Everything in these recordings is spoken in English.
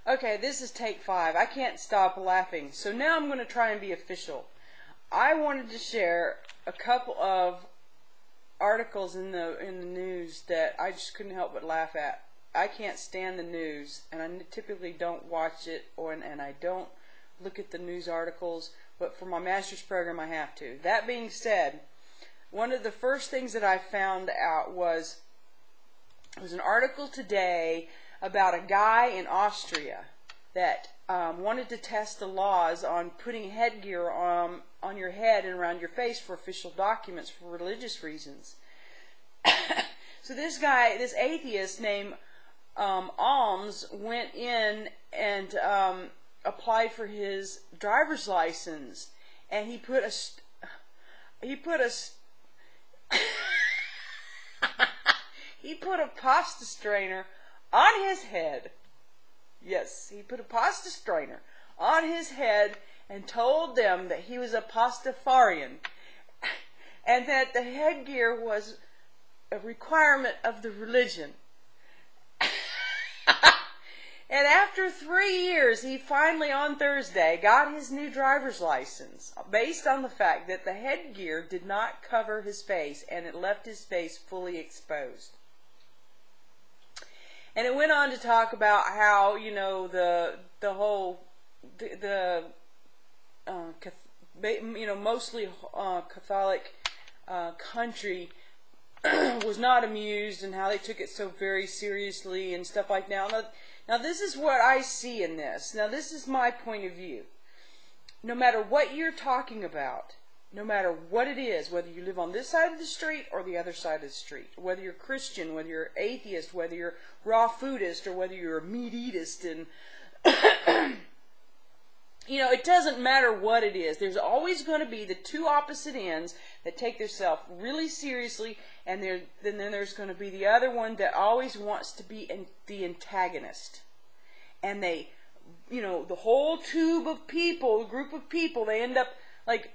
Okay, this is take 5. I can't stop laughing. So now I'm going to try and be official. I wanted to share a couple of articles in the news that I just couldn't help but laugh at. I can't stand the news, and I typically don't watch it, and I don't look at the news articles, but for my master's program I have to. That being said, one of the first things that I found out was an article today about a guy in Austria that wanted to test the laws on putting headgear on your head and around your face for official documents for religious reasons. So this guy, this atheist named Alms, went in and applied for his driver's license, and he put a pasta strainer on his head. Yes, he put a pasta strainer on his head and told them that he was a pastafarian and that the headgear was a requirement of the religion. And after 3 years, he finally, on Thursday, got his new driver's license based on the fact that the headgear did not cover his face and it left his face fully exposed. And it went on to talk about how, you know, mostly Catholic country was not amused, and how they took it so very seriously and stuff like that. Now this is what I see in this. Now this is my point of view. No matter what you're talking about, no matter what it is, whether you live on this side of the street or the other side of the street, whether you're Christian, whether you're atheist, whether you're raw foodist, or whether you're a meat eatist, and you know, it doesn't matter what it is. There's always going to be the two opposite ends that take themselves really seriously, and then there's going to be the other one that always wants to be the antagonist. And they, you know, the whole group of people, they end up like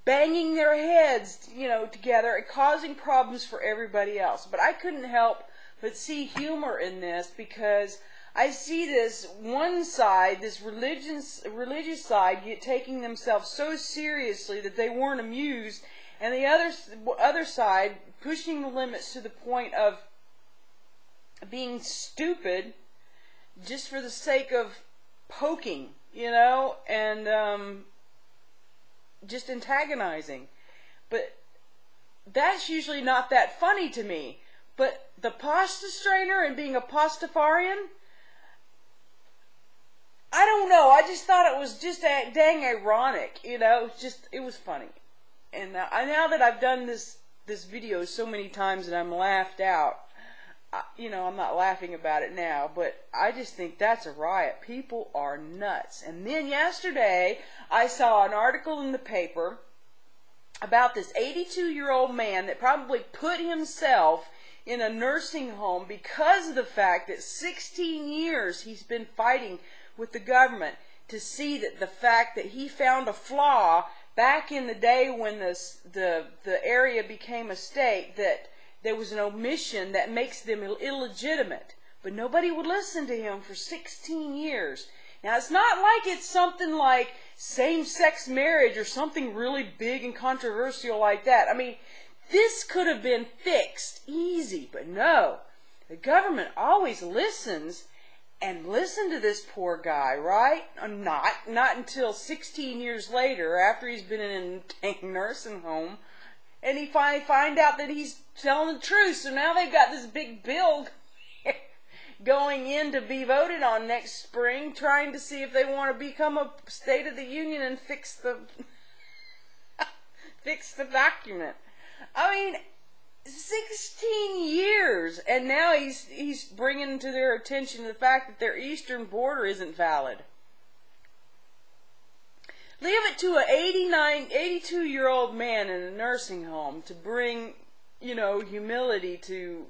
banging their heads, you know, together and causing problems for everybody else. But I couldn't help but see humor in this, because I see this one side, this religious side, taking themselves so seriously that they weren't amused, and the other side pushing the limits to the point of being stupid just for the sake of poking, you know, and just antagonizing. But that's usually not that funny to me. But the pasta strainer and being a pastafarian, I don't know. I just thought it was just dang ironic, you know. It was funny. And now that I've done this video so many times and I'm laughed out, you know, I'm not laughing about it now, but I just think that's a riot. People are nuts. And then yesterday, I saw an article in the paper about this 82-year-old man that probably put himself in a nursing home because of the fact that 16 years he's been fighting with the government to see that the fact that he found a flaw back in the day when the area became a state, that there was an omission that makes them illegitimate. But nobody would listen to him for 16 years. Now, it's not like it's something like same-sex marriage or something really big and controversial like that. I mean, this could have been fixed easy, but no. The government always listens, and listen to this poor guy, right? Not until 16 years later, after he's been in a nursing home, and he find out that he's telling the truth. So now they've got this big bill going in to be voted on next spring, trying to see if they want to become a State of the Union and fix the document. I mean, 16 years, and now he's bringing to their attention the fact that their eastern border isn't valid. Leave it to an 82-year-old man in a nursing home to bring, you know, humility to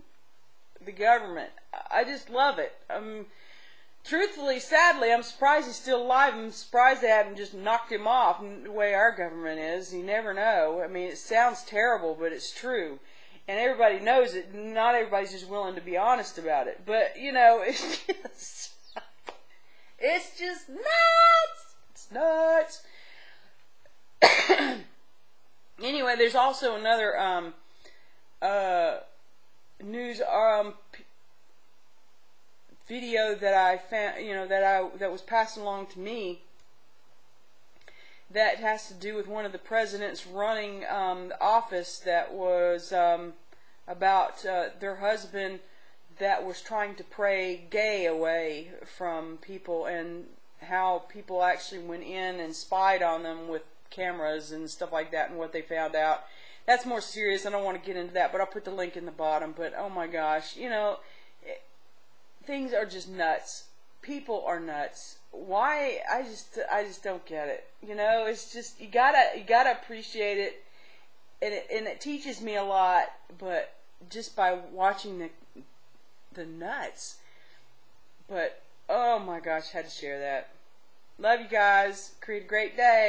the government. I just love it. Truthfully, sadly, I'm surprised he's still alive. I'm surprised they haven't just knocked him off the way our government is. You never know. I mean, it sounds terrible, but it's true. And everybody knows it. Not everybody's just willing to be honest about it. But, you know, it's just... It's just nuts. It's nuts. Anyway, there's also another news video that I found, that was passed along to me, that has to do with one of the presidents running the office, that was about their husband that was trying to pray gay away from people, and how people actually went in and spied on them with cameras and stuff like that, and what they found out. That's more serious. I don't want to get into that, but I'll put the link in the bottom. But oh my gosh, things are just nuts. People are nuts. Why? I just don't get it. It's just, you gotta appreciate it, and it teaches me a lot. But just by watching the nuts. But oh my gosh, I had to share that. Love you guys. Create a great day.